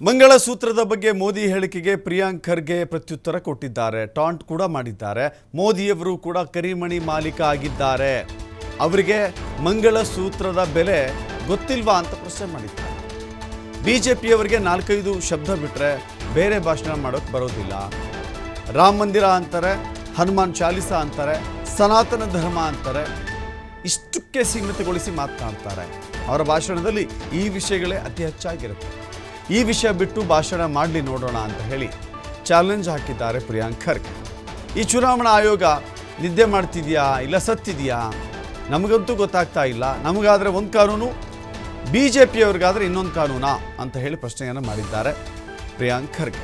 ಮಂಗಳಸೂತ್ರದ ಬಗ್ಗೆ ಮೋದಿ ಹೇಳಿಕೆಗೆ ಪ್ರಿಯಾಂಕ್ ಖರ್ಗೆ ಪ್ರತ್ಯುತ್ತರ ಕೊಟ್ಟಿದ್ದಾರೆ. ಟಾಂಟ್ ಕೂಡ ಮಾಡಿದ್ದಾರೆ. ಮೋದಿಯವರು ಕೂಡ ಕರಿಮಣಿ ಮಾಲೀಕ ಆಗಿದ್ದಾರೆ, ಅವರಿಗೆ ಮಂಗಳಸೂತ್ರದ ಬೆಲೆ ಗೊತ್ತಿಲ್ವಾ ಅಂತ ಪ್ರಶ್ನೆ ಮಾಡಿದ್ದಾರೆ. ಬಿಜೆಪಿಯವರಿಗೆ 4-5 ಶಬ್ದ ಬಿಟ್ಟರೆ ಬೇರೆ ಭಾಷಣ ಮಾಡೋಕ್ಕೆ ಬರೋದಿಲ್ಲ. ರಾಮ ಮಂದಿರ ಅಂತಾರೆ, ಹನುಮಾನ್ ಚಾಲಿಸಾ ಅಂತಾರೆ, ಸನಾತನ ಧರ್ಮ ಅಂತಾರೆ, ಇಷ್ಟಕ್ಕೆ ಸೀಮಿತಗೊಳಿಸಿ ಮಾತನಾಡ್ತಾರೆ. ಅವರ ಭಾಷಣದಲ್ಲಿ ಈ ವಿಷಯಗಳೇ ಅತಿ ಹೆಚ್ಚಾಗಿರುತ್ತೆ. ಈ ವಿಷಯ ಬಿಟ್ಟು ಭಾಷಣ ಮಾಡಲಿ ನೋಡೋಣ ಅಂತ ಹೇಳಿ ಚಾಲೆಂಜ್ ಹಾಕಿದ್ದಾರೆ ಪ್ರಿಯಾಂಕ್ ಖರ್ಗೆ. ಈ ಚುನಾವಣಾ ಆಯೋಗ ನಿದ್ದೆ ಮಾಡ್ತಿದೆಯಾ ಇಲ್ಲ ಸತ್ತಿದೆಯಾ ನಮಗಂತೂ ಗೊತ್ತಾಗ್ತಾ ಇಲ್ಲ. ನಮಗಾದರೆ ಒಂದು ಕಾನೂನು, ಬಿಜೆಪಿಯವ್ರಿಗಾದರೆ ಇನ್ನೊಂದು ಕಾನೂನಾ ಅಂತ ಹೇಳಿ ಪ್ರಶ್ನೆಯನ್ನು ಮಾಡಿದ್ದಾರೆ ಪ್ರಿಯಾಂಕ್ ಖರ್ಗೆ.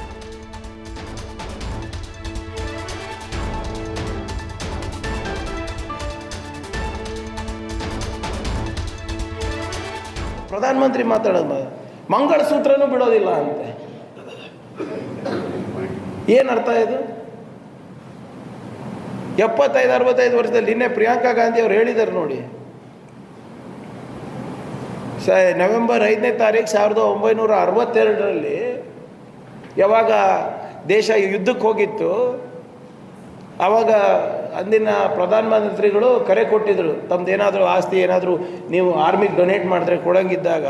ಪ್ರಧಾನಮಂತ್ರಿ ಮಾತಾಡೋದು ಮಂಗಳಸೂತ್ರನೂ ಬಿಡೋದಿಲ್ಲ ಅಂತೆ. ಏನರ್ಥ ಇದು? 75-65 ವರ್ಷದಲ್ಲಿ ನಿನ್ನೆ ಪ್ರಿಯಾಂಕಾ ಗಾಂಧಿ ಅವರು ಹೇಳಿದ್ದಾರೆ ನೋಡಿ, ನವೆಂಬರ್ 5ನೇ ತಾರೀಕು 1962ರಲ್ಲಿ ಯಾವಾಗ ದೇಶ ಯುದ್ಧಕ್ಕೆ ಹೋಗಿತ್ತು, ಆವಾಗ ಅಂದಿನ ಪ್ರಧಾನಮಂತ್ರಿಗಳು ಕರೆ ಕೊಟ್ಟಿದ್ರು, ತಮ್ಮದೇನಾದರೂ ಆಸ್ತಿ ಏನಾದರೂ ನೀವು ಆರ್ಮಿಗೆ ಡೊನೇಟ್ ಮಾಡಿದ್ರೆ ಕೊಡಂಗಿದ್ದಾಗ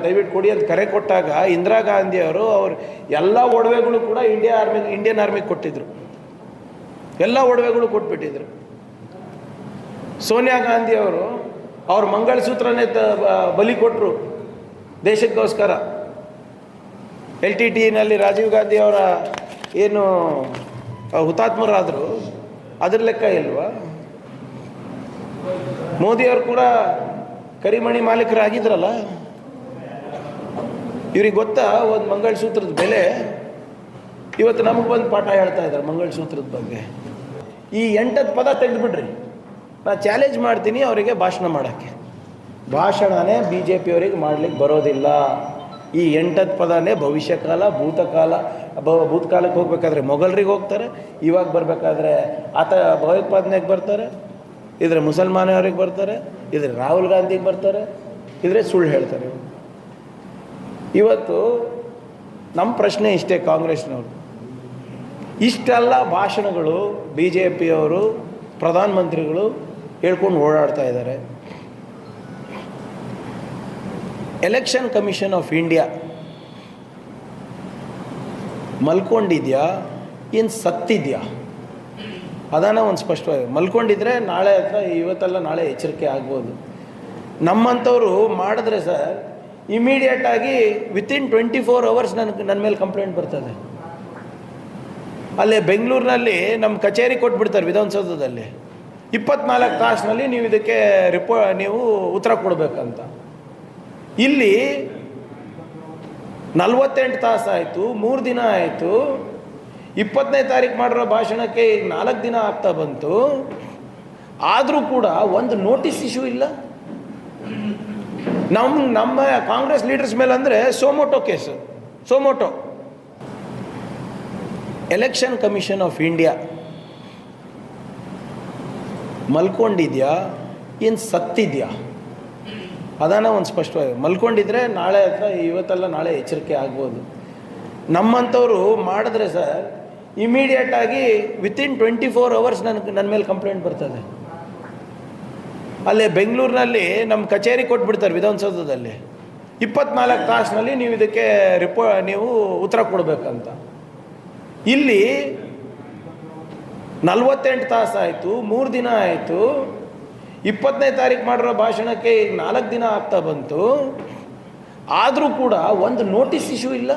ದಯವಿಟ್ಟು ಕೊಡಿ ಅಂತ ಕರೆ ಕೊಟ್ಟಾಗ ಇಂದಿರಾ ಗಾಂಧಿಯವರು ಅವ್ರ ಎಲ್ಲ ಒಡವೆಗಳು ಕೂಡ ಇಂಡಿಯನ್ ಆರ್ಮಿಗೆ ಕೊಟ್ಟಿದ್ರು. ಎಲ್ಲ ಒಡವೆಗಳು ಕೊಟ್ಬಿಟ್ಟಿದ್ರು. ಸೋನಿಯಾ ಗಾಂಧಿಯವರು ಅವ್ರ ಮಂಗಳಸೂತ್ರನೇ ಬಲಿ ಕೊಟ್ಟರು ದೇಶಕ್ಕೋಸ್ಕರ. LTTನಲ್ಲಿ ರಾಜೀವ್ ಗಾಂಧಿ ಅವರ ಏನು ಹುತಾತ್ಮರಾದರು, ಅದ್ರ ಲೆಕ್ಕ ಇಲ್ವಾ? ಮೋದಿಯವರು ಕೂಡ ಕರಿಮಣಿ ಮಾಲೀಕರಾಗಿದ್ರಲ್ಲ, ಇವ್ರಿಗೆ ಗೊತ್ತಾ ಒಂದು ಮಂಗಳಸೂತ್ರದ ಬೆಲೆ? ಇವತ್ತು ನಮಗೆ ಬಂದು ಪಾಠ ಹೇಳ್ತಾ ಇದ್ದಾರೆ ಮಂಗಳಸೂತ್ರದ ಬಗ್ಗೆ. ಈ 8 ಪದ ತೆಗೆದುಬಿಡ್ರಿ, ನಾನು ಚಾಲೆಂಜ್ ಮಾಡ್ತೀನಿ ಅವರಿಗೆ ಭಾಷಣ ಮಾಡೋಕ್ಕೆ. ಭಾಷಣನೇ BJPಯವರಿಗೆ ಮಾಡಲಿಕ್ಕೆ ಬರೋದಿಲ್ಲ. ಈ 8 ಪದನೇ ಭವಿಷ್ಯಕಾಲ, ಭೂತಕಾಲಕ್ಕೆ ಹೋಗ್ಬೇಕಾದ್ರೆ ಮೊಘಲರಿಗೆ ಹೋಗ್ತಾರೆ, ಇವಾಗ ಬರಬೇಕಾದ್ರೆ ಭಯೋತ್ಪಾದನೆಗೆ ಬರ್ತಾರೆ, ಇದ್ರೆ ಮುಸಲ್ಮಾನವ್ರಿಗೆ ಬರ್ತಾರೆ, ಇದ್ರೆ ರಾಹುಲ್ ಗಾಂಧಿಗೆ ಬರ್ತಾರೆ, ಇದ್ರೆ ಸುಳ್ಳು ಹೇಳ್ತಾರೆ. ಇವತ್ತು ನಮ್ಮ ಪ್ರಶ್ನೆ ಇಷ್ಟೇ, ಕಾಂಗ್ರೆಸ್ನವರು ಇಷ್ಟೆಲ್ಲ ಭಾಷಣಗಳು BJPಯವರು ಪ್ರಧಾನಮಂತ್ರಿಗಳು ಹೇಳ್ಕೊಂಡು ಓಡಾಡ್ತಾ ಇದ್ದಾರೆ. ಎಲೆಕ್ಷನ್ ಕಮಿಷನ್ ಆಫ್ ಇಂಡಿಯಾ ಮಲ್ಕೊಂಡಿದ್ಯಾ ಏನು ಸತ್ತಿದ್ಯಾ? ಅದನ್ನು ಒಂದು ಸ್ಪಷ್ಟವಾಗಿ ಮಲ್ಕೊಂಡಿದ್ರೆ ನಾಳೆ ಅಥವಾ ಇವತ್ತಲ್ಲ ನಾಳೆ ಎಚ್ಚರಿಕೆ ಆಗ್ಬೋದು. ನಮ್ಮಂಥವ್ರು ಮಾಡಿದ್ರೆ ಸರ್ ಇಮಿಡಿಯೇಟಾಗಿ ವಿತಿನ್ 24 hours ನನ್ನ ಮೇಲೆ ಕಂಪ್ಲೇಂಟ್ ಬರ್ತದೆ. ಅಲ್ಲೇ ಬೆಂಗಳೂರಿನಲ್ಲಿ ನಮ್ಮ ಕಚೇರಿ ಕೊಟ್ಬಿಡ್ತಾರೆ ವಿಧಾನಸೌಧದಲ್ಲಿ, 24 ತಾಸಿನಲ್ಲಿ ನೀವು ಇದಕ್ಕೆ ನೀವು ಉತ್ತರ ಕೊಡಬೇಕಂತ. ಇಲ್ಲಿ 48 ತಾಸಾಯಿತು, 3 ದಿನ ಆಯಿತು. 20ನೇ ತಾರೀಕು ಮಾಡಿರೋ ಭಾಷಣಕ್ಕೆ ಈಗ 4 ದಿನ ಆಗ್ತಾ ಬಂತು. ಆದರೂ ಕೂಡ ಒಂದು ನೋಟಿಸ್ ಇಶ್ಯೂ ಇಲ್ಲ. ನಮ್ಮ ಕಾಂಗ್ರೆಸ್ ಲೀಡರ್ಸ್ ಮೇಲೆ ಅಂದರೆ ಸೋಮೋಟೋ ಕೇಸು. ಸೋಮೋಟೋ ಎಲೆಕ್ಷನ್ ಕಮಿಷನ್ ಆಫ್ ಇಂಡಿಯಾ ಮಲ್ಕೊಂಡಿದ್ಯಾ ಏನು ಸತ್ತಿದ್ಯಾ? ಅದನ್ನು ಒಂದು ಸ್ಪಷ್ಟವಾಗಿ ಮಲ್ಕೊಂಡಿದ್ರೆ ನಾಳೆ ಅಥವಾ ಇವತ್ತಲ್ಲ ನಾಳೆ ಎಚ್ಚರಿಕೆ ಆಗ್ಬೋದು. ನಮ್ಮಂಥವ್ರು ಮಾಡಿದ್ರೆ ಸರ್ ಇಮಿಡಿಯೇಟಾಗಿ ವಿತಿನ್ 24 hours ನನ್ನ ಮೇಲೆ ಕಂಪ್ಲೇಂಟ್ ಬರ್ತದೆ. ಅಲ್ಲೇ ಬೆಂಗಳೂರಿನಲ್ಲಿ ನಮ್ಮ ಕಚೇರಿ ಕೊಟ್ಬಿಡ್ತಾರೆ ವಿಧಾನಸೌಧದಲ್ಲಿ, 24 ತಾಸಿನಲ್ಲಿ ನೀವು ಇದಕ್ಕೆ ನೀವು ಉತ್ತರ ಕೊಡಬೇಕಂತ. ಇಲ್ಲಿ 48 ತಾಸಾಯಿತು, 3 ದಿನ ಆಯಿತು. 20ನೇ ತಾರೀಕು ಮಾಡಿರೋ ಭಾಷಣಕ್ಕೆ ಈಗ 4 ದಿನ ಆಗ್ತಾ ಬಂತು. ಆದರೂ ಕೂಡ ಒಂದು ನೋಟಿಸ್ ಇಶ್ಯೂ ಇಲ್ಲ.